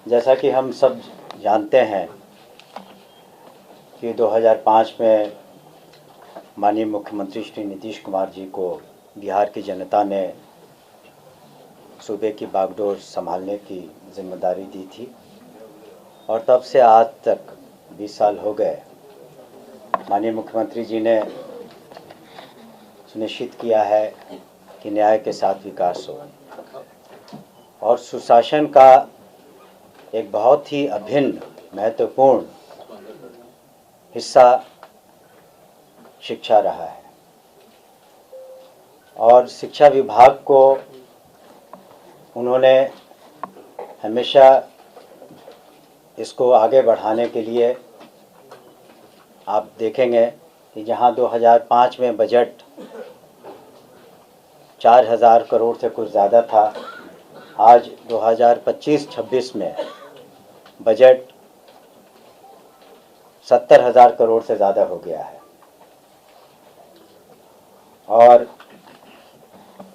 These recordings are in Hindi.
जैसा कि हम सब जानते हैं कि 2005 में माननीय मुख्यमंत्री श्री नीतीश कुमार जी को बिहार की जनता ने सूबे की बागडोर संभालने की जिम्मेदारी दी थी और तब से आज तक 20 साल हो गए। माननीय मुख्यमंत्री जी ने सुनिश्चित किया है कि न्याय के साथ विकास हो और सुशासन का एक बहुत ही अभिन्न महत्वपूर्ण हिस्सा शिक्षा रहा है और शिक्षा विभाग को उन्होंने हमेशा इसको आगे बढ़ाने के लिए आप देखेंगे कि जहां 2005 में बजट 4000 करोड़ से कुछ ज़्यादा था, आज 2025-26 में बजट 70,000 करोड़ से ज़्यादा हो गया है। और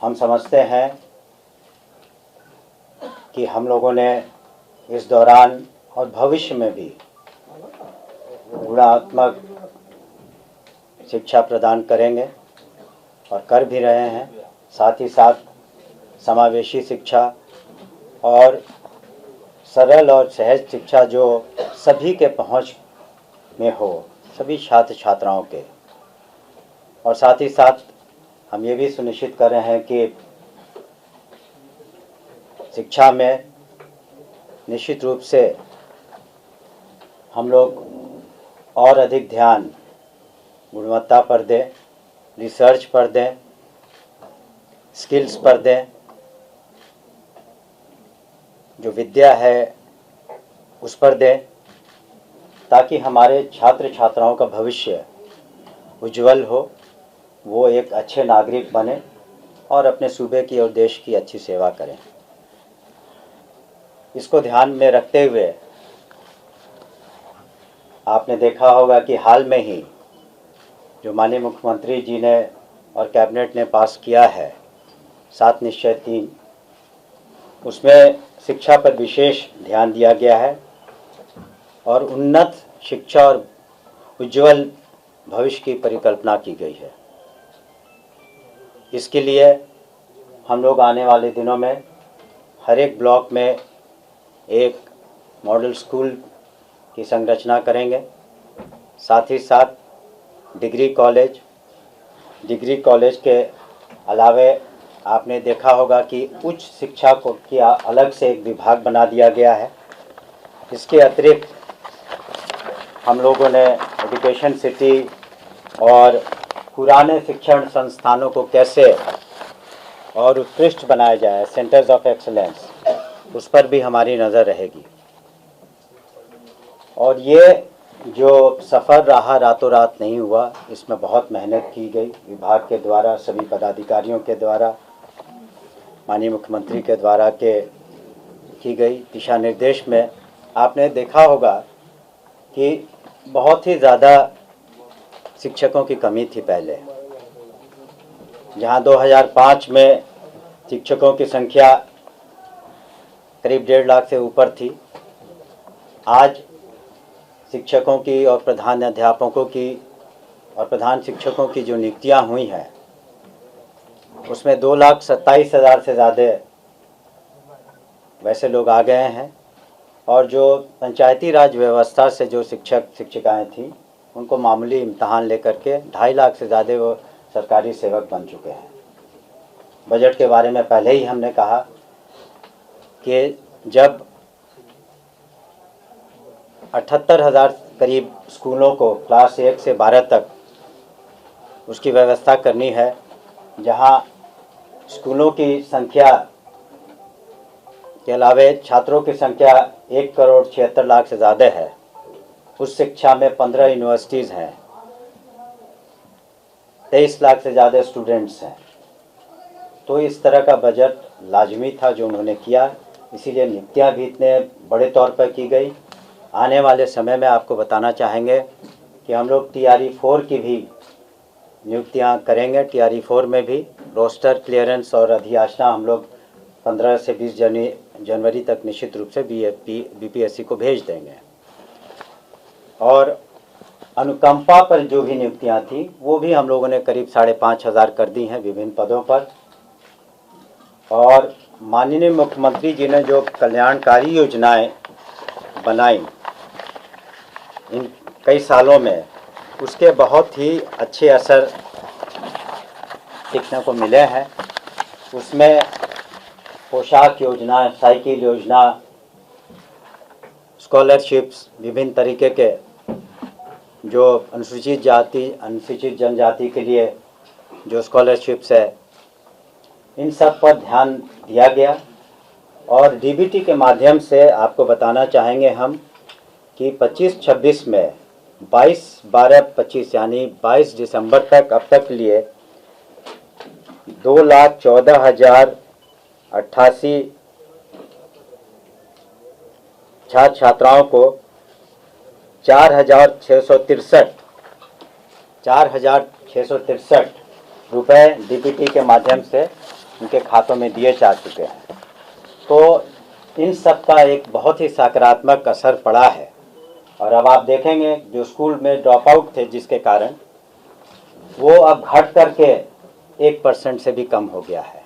हम समझते हैं कि हम लोगों ने इस दौरान और भविष्य में भी गुणात्मक शिक्षा प्रदान करेंगे और कर भी रहे हैं। साथ ही साथ समावेशी शिक्षा और सरल और सहज शिक्षा जो सभी के पहुंच में हो, सभी छात्र छात्राओं के। और साथ ही साथ हम ये भी सुनिश्चित कर रहे हैं कि शिक्षा में निश्चित रूप से हम लोग और अधिक ध्यान गुणवत्ता पर दें, रिसर्च पर दें, स्किल्स पर दें, जो विद्या है उस पर दें, ताकि हमारे छात्र छात्राओं का भविष्य उज्जवल हो, वो एक अच्छे नागरिक बने और अपने सूबे की और देश की अच्छी सेवा करें। इसको ध्यान में रखते हुए आपने देखा होगा कि हाल में ही जो माननीय मुख्यमंत्री जी ने और कैबिनेट ने पास किया है 7 निश्चय 3, उसमें शिक्षा पर विशेष ध्यान दिया गया है और उन्नत शिक्षा और उज्जवल भविष्य की परिकल्पना की गई है। इसके लिए हम लोग आने वाले दिनों में हर एक ब्लॉक में एक मॉडल स्कूल की संरचना करेंगे। साथ ही साथ डिग्री कॉलेज के अलावे आपने देखा होगा कि उच्च शिक्षा को किया अलग से एक विभाग बना दिया गया है। इसके अतिरिक्त हम लोगों ने एजुकेशन सिटी और पुराने शिक्षण संस्थानों को कैसे और उत्कृष्ट बनाया जाए, सेंटर्स ऑफ एक्सीलेंस, उस पर भी हमारी नज़र रहेगी। और ये जो सफ़र रहा रातों रात नहीं हुआ, इसमें बहुत मेहनत की गई विभाग के द्वारा, सभी पदाधिकारियों के द्वारा, माननीय मुख्यमंत्री के द्वारा की गई दिशा निर्देश में आपने देखा होगा कि बहुत ही ज़्यादा शिक्षकों की कमी थी पहले। जहां 2005 में शिक्षकों की संख्या करीब 1.5 लाख से ऊपर थी, आज शिक्षकों की और प्रधान अध्यापकों की और प्रधान शिक्षकों की जो नियुक्तियां हुई हैं उसमें 2,27,000 से ज़्यादा वैसे लोग आ गए हैं। और जो पंचायती राज व्यवस्था से जो शिक्षक शिक्षिकाएं थीं उनको मामूली इम्तहान लेकर के 2.5 लाख से ज़्यादा वो सरकारी सेवक बन चुके हैं। बजट के बारे में पहले ही हमने कहा कि जब 78,000 करीब स्कूलों को क्लास 1 से 12 तक उसकी व्यवस्था करनी है, जहां स्कूलों की संख्या के अलावे छात्रों की संख्या 1,76,00,000 से ज़्यादा है। उस शिक्षा में 15 यूनिवर्सिटीज़ हैं, 23 लाख से ज़्यादा स्टूडेंट्स हैं। तो इस तरह का बजट लाजमी था जो उन्होंने किया, इसीलिए नियुक्तियाँ भी इतने बड़े तौर पर की गई। आने वाले समय में आपको बताना चाहेंगे कि हम लोग TRE 4 की भी नियुक्तियाँ करेंगे। TRE 4 में भी रोस्टर क्लियरेंस और अधियाचना हम लोग 15 से 20 जनवरी तक निश्चित रूप से बीपीएससी को भेज देंगे। और अनुकंपा पर जो भी नियुक्तियां थी वो भी हम लोगों ने करीब 5,500 कर दी हैं विभिन्न पदों पर। और माननीय मुख्यमंत्री जी ने जो कल्याणकारी योजनाएं बनाई इन कई सालों में, उसके बहुत ही अच्छे असर देखने को मिले हैं। उसमें पोशाक योजना, साइकिल योजना, स्कॉलरशिप्स, विभिन्न तरीके के जो अनुसूचित जाति, अनुसूचित जनजाति के लिए जो स्कॉलरशिप्स है, इन सब पर ध्यान दिया गया। और डीबीटी के माध्यम से आपको बताना चाहेंगे हम कि 25-26 में 22-12-25 यानी 22 दिसंबर तक अब तक लिए 2,14,088 छात्र छात्राओं को 4,663 रुपए डीबीटी के माध्यम से उनके खातों में दिए जा चुके हैं। तो इन सब का एक बहुत ही सकारात्मक असर पड़ा है। और अब आप देखेंगे जो स्कूल में ड्रॉप आउट थे जिसके कारण, वो अब घट करके 1% से भी कम हो गया है।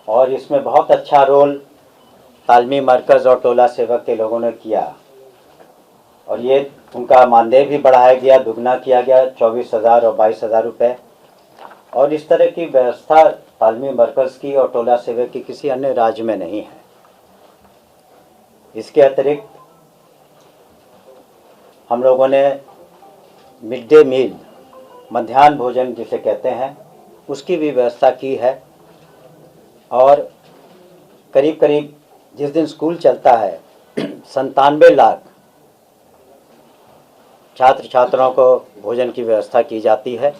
और इसमें बहुत अच्छा रोल तालमी मरकज़ और टोला सेवक के लोगों ने किया। और ये उनका मानदेय भी बढ़ाया गया, दुगना किया गया, 24,000 और 22,000 रुपये। और इस तरह की व्यवस्था तालमी मरकज़ की और टोला सेवक की किसी अन्य राज्य में नहीं है। इसके अतिरिक्त हम लोगों ने मिड डे मील, मध्याह्न भोजन जिसे कहते हैं, उसकी भी व्यवस्था की है। और करीब करीब जिस दिन स्कूल चलता है 97 लाख छात्र छात्राओं को भोजन की व्यवस्था की जाती है,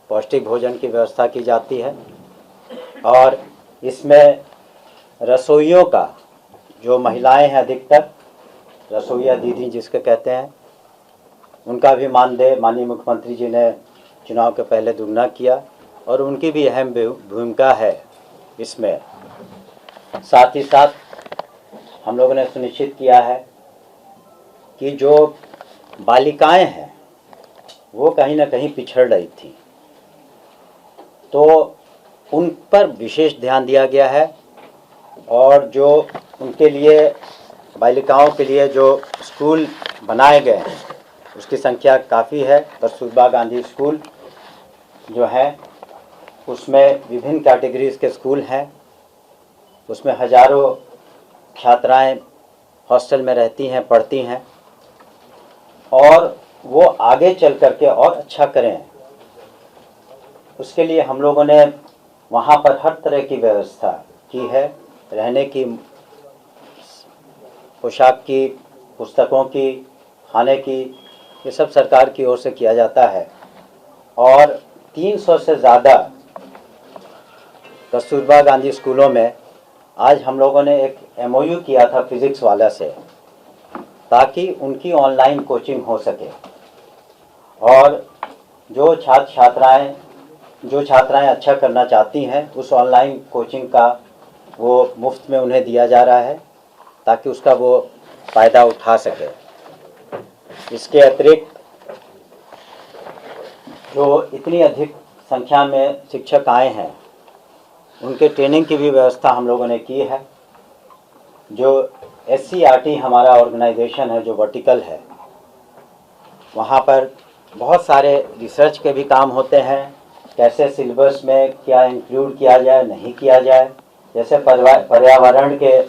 पौष्टिक भोजन की व्यवस्था की जाती है। और इसमें रसोइयों का, जो महिलाएं हैं अधिकतर रसोइया दीदी जिसके कहते हैं, उनका भी मानदेय माननीय मुख्यमंत्री जी ने चुनाव के पहले दुगना किया और उनकी भी अहम भूमिका है इसमें। साथ ही साथ हम लोगों ने सुनिश्चित किया है कि जो बालिकाएं हैं वो कहीं ना कहीं पिछड़ रही थी, तो उन पर विशेष ध्यान दिया गया है। और जो उनके लिए, बालिकाओं के लिए जो स्कूल बनाए गए हैं उसकी संख्या काफ़ी है। कस्तूरबा गांधी स्कूल जो है उसमें विभिन्न कैटेगरीज के स्कूल हैं। उसमें हज़ारों छात्राएं हॉस्टल में रहती हैं, पढ़ती हैं। और वो आगे चल करके और अच्छा करें, उसके लिए हम लोगों ने वहाँ पर हर तरह की व्यवस्था की है। रहने की, पोशाक की, पुस्तकों की, खाने की, ये सब सरकार की ओर से किया जाता है। और 300 से ज़्यादा कस्तूरबा गांधी स्कूलों में आज हम लोगों ने एक MOU किया था फिज़िक्स वाला से, ताकि उनकी ऑनलाइन कोचिंग हो सके। और जो छात्राएं अच्छा करना चाहती हैं, उस ऑनलाइन कोचिंग का वो मुफ्त में उन्हें दिया जा रहा है ताकि उसका वो फ़ायदा उठा सके। इसके अतिरिक्त जो इतनी अधिक संख्या में शिक्षक आए हैं, उनके ट्रेनिंग की भी व्यवस्था हम लोगों ने की है। जो SCRT हमारा ऑर्गेनाइजेशन है, जो वर्टिकल है, वहाँ पर बहुत सारे रिसर्च के भी काम होते हैं। कैसे सिलेबस में क्या इंक्लूड किया जाए, नहीं किया जाए। जैसे पर्यावरण के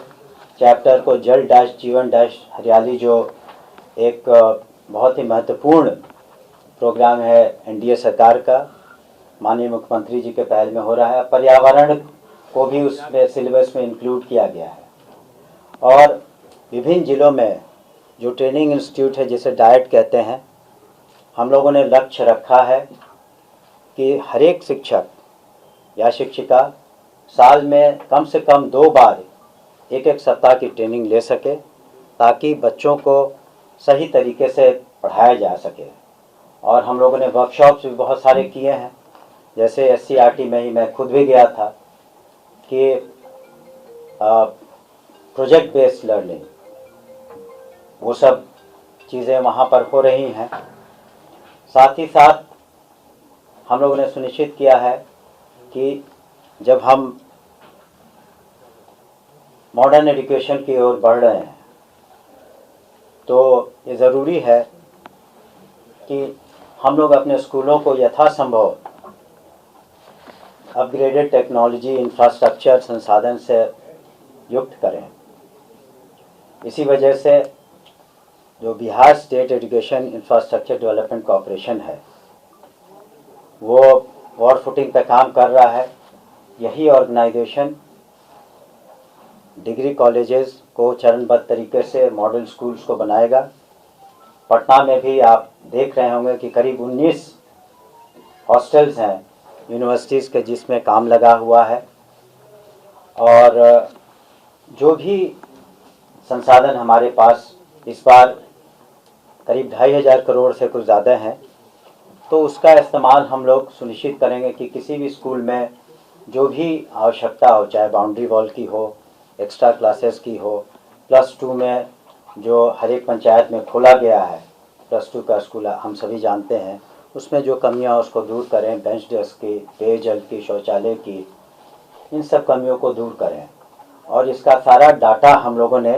चैप्टर को, जल डैश जीवन डैश हरियाली, जो एक बहुत ही महत्वपूर्ण प्रोग्राम है NDA सरकार का, माननीय मुख्यमंत्री जी के पहल में हो रहा है। पर्यावरण को भी उसमें सिलेबस में इंक्लूड किया गया है। और विभिन्न ज़िलों में जो ट्रेनिंग इंस्टीट्यूट है, जिसे डाइट कहते हैं, हम लोगों ने लक्ष्य रखा है कि हर एक शिक्षक या शिक्षिका साल में कम से कम 2 बार 1-1 सप्ताह की ट्रेनिंग ले सके, ताकि बच्चों को सही तरीके से पढ़ाया जा सके। और हम लोगों ने वर्कशॉप्स भी बहुत सारे किए हैं। जैसे SCRT में ही मैं खुद भी गया था कि प्रोजेक्ट बेस्ड लर्निंग, वो सब चीज़ें वहाँ पर हो रही हैं। साथ ही साथ हम लोगों ने सुनिश्चित किया है कि जब हम मॉडर्न एजुकेशन की ओर बढ़ रहे हैं तो ये ज़रूरी है कि हम लोग अपने स्कूलों को यथासंभव अपग्रेडेड टेक्नोलॉजी, इंफ्रास्ट्रक्चर, संसाधन से युक्त करें। इसी वजह से जो Bihar state education infrastructure development corporation है वो वॉर फुटिंग पे काम कर रहा है। यही ऑर्गेनाइजेशन डिग्री कॉलेजेस को चरणबद्ध तरीके से मॉडल स्कूल्स को बनाएगा। पटना में भी आप देख रहे होंगे कि करीब 19 हॉस्टल्स हैं यूनिवर्सिटीज़ के जिसमें काम लगा हुआ है, और जो भी संसाधन हमारे पास इस बार करीब 2,500 करोड़ से कुछ ज़्यादा हैं, तो उसका इस्तेमाल हम लोग सुनिश्चित करेंगे कि किसी भी स्कूल में जो भी आवश्यकता हो, चाहे बाउंड्री वॉल की हो, एक्स्ट्रा क्लासेस की हो, +2 में जो हर एक पंचायत में खोला गया है +2 का स्कूल हम सभी जानते हैं, उसमें जो कमियां उसको दूर करें, बेंच डेस्क की, पेयजल की, शौचालय की, इन सब कमियों को दूर करें। और इसका सारा डाटा हम लोगों ने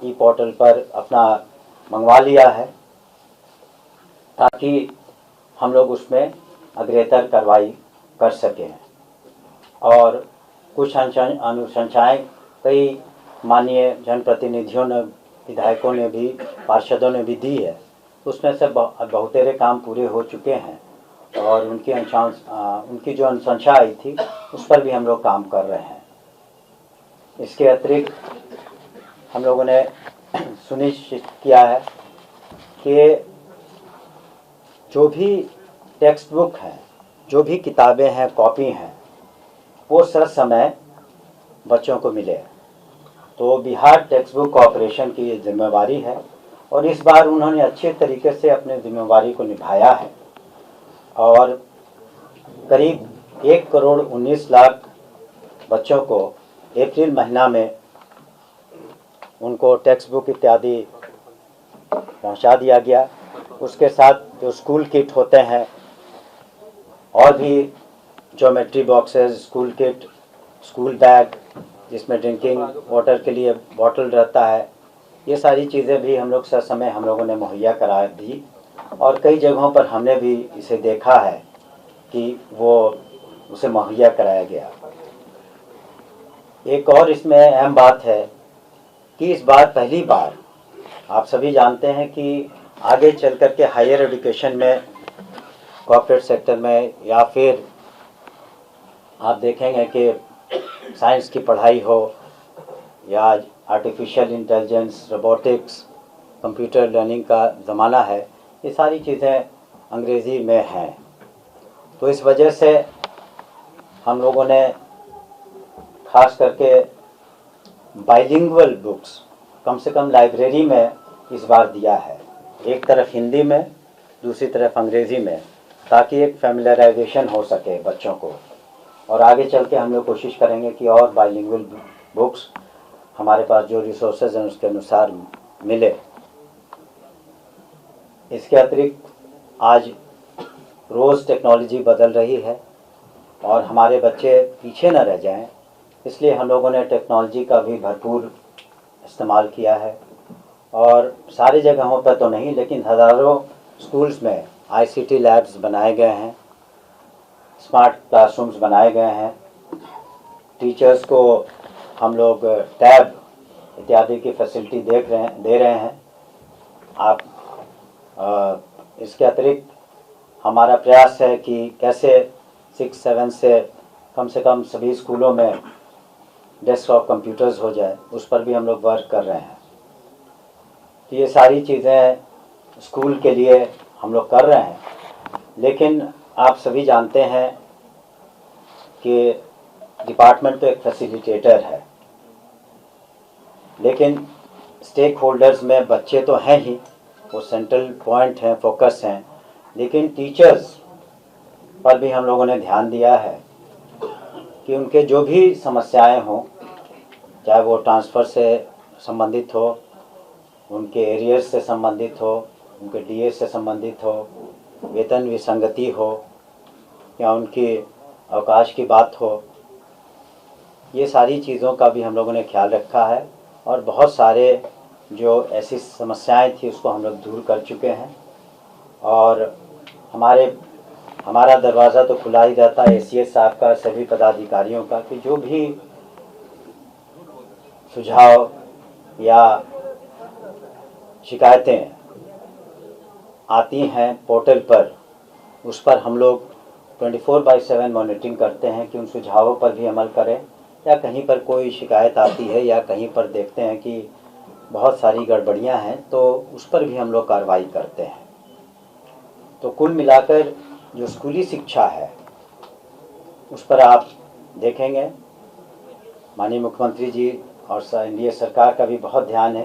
ई पोर्टल पर अपना मंगवा लिया है ताकि हम लोग उसमें अग्रेतर कार्रवाई कर सकें। और कुछ अनुशंसाएँ कई माननीय जनप्रतिनिधियों ने, विधायकों ने भी, पार्षदों ने भी दी है, उसमें से बहुतेरे काम पूरे हो चुके हैं और उनकी जो अनुशंसा आई थी उस पर भी हम लोग काम कर रहे हैं। इसके अतिरिक्त हम लोगों ने सुनिश्चित किया है कि जो भी टेक्स्ट बुक हैं, जो भी किताबें हैं, कॉपी हैं, वो सर समय बच्चों को मिले। तो बिहार टेक्स्ट बुक कॉरपोरेशन की ये जिम्मेवारी है और इस बार उन्होंने अच्छे तरीके से अपने जिम्मेवारी को निभाया है और करीब 1,19,00,000 बच्चों को अप्रैल महीना में उनको टेक्स्ट बुक इत्यादि पहुंचा दिया गया। उसके साथ जो स्कूल किट होते हैं और भी geometry boxes, school kit, school bag जिसमें ड्रिंकिंग वाटर के लिए बॉटल रहता है, ये सारी चीज़ें भी हम लोग समय हम लोगों ने मुहैया करा दी और कई जगहों पर हमने भी इसे देखा है कि वो उसे मुहैया कराया गया। एक और इसमें अहम बात है कि इस बार पहली बार आप सभी जानते हैं कि आगे चल कर के हायर एजुकेशन में, कॉर्पोरेट सेक्टर में, या फिर आप देखेंगे कि साइंस की पढ़ाई हो या artificial intelligence, robotics, computer learning का ज़माना है, ये सारी चीज़ें अंग्रेज़ी में हैं। तो इस वजह से हम लोगों ने खास करके बाइलिंगुअल बुक्स कम से कम लाइब्रेरी में इस बार दिया है, एक तरफ हिंदी में, दूसरी तरफ अंग्रेज़ी में, ताकि एक फैमिलियराइजेशन हो सके बच्चों को। और आगे चल के हम लोग कोशिश करेंगे कि और बाइलिंगुअल बुक्स हमारे पास जो रिसोर्सेज हैं उसके अनुसार मिले। इसके अतिरिक्त आज रोज़ टेक्नोलॉजी बदल रही है और हमारे बच्चे पीछे न रह जाएं, इसलिए हम लोगों ने टेक्नोलॉजी का भी भरपूर इस्तेमाल किया है। और सारी जगहों पर तो नहीं, लेकिन हज़ारों स्कूल्स में ICT लैब्स बनाए गए हैं, स्मार्ट क्लासरूम्स बनाए गए हैं, टीचर्स को हम लोग टैब इत्यादि की फैसिलिटी दे रहे हैं। आप इसके अतिरिक्त हमारा प्रयास है कि कैसे 6-7 से कम सभी स्कूलों में डेस्कटॉप कंप्यूटर्स हो जाए, उस पर भी हम लोग वर्क कर रहे हैं। तो ये सारी चीज़ें स्कूल के लिए हम लोग कर रहे हैं, लेकिन आप सभी जानते हैं कि डिपार्टमेंट तो एक फैसिलिटेटर है, लेकिन स्टेक होल्डर्स में बच्चे तो हैं ही, वो सेंट्रल पॉइंट हैं, फोकस हैं, लेकिन टीचर्स पर भी हम लोगों ने ध्यान दिया है कि उनके जो भी समस्याएं हों चाहे वो ट्रांसफ़र से संबंधित हो, उनके एरियर्स से संबंधित हो, उनके डीए से संबंधित हो, वेतन विसंगति हो या उनकी अवकाश की बात हो, ये सारी चीज़ों का भी हम लोगों ने ख्याल रखा है और बहुत सारे जो ऐसी समस्याएं थी उसको हम लोग दूर कर चुके हैं। और हमारा दरवाज़ा तो खुला ही रहता है एसीएस साहब का, सभी पदाधिकारियों का, कि जो भी सुझाव या शिकायतें आती हैं पोर्टल पर, उस पर हम लोग 24/7 मॉनिटरिंग करते हैं कि उन सुझावों पर भी अमल करें, या कहीं पर कोई शिकायत आती है या कहीं पर देखते हैं कि बहुत सारी गड़बड़ियां हैं तो उस पर भी हम लोग कार्रवाई करते हैं। तो कुल मिलाकर जो स्कूली शिक्षा है उस पर आप देखेंगे माननीय मुख्यमंत्री जी और एनडीए सरकार का भी बहुत ध्यान है,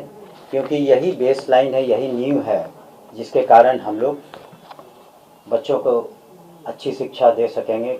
क्योंकि यही बेस लाइन है, यही नींव है जिसके कारण हम लोग बच्चों को अच्छी शिक्षा दे सकेंगे।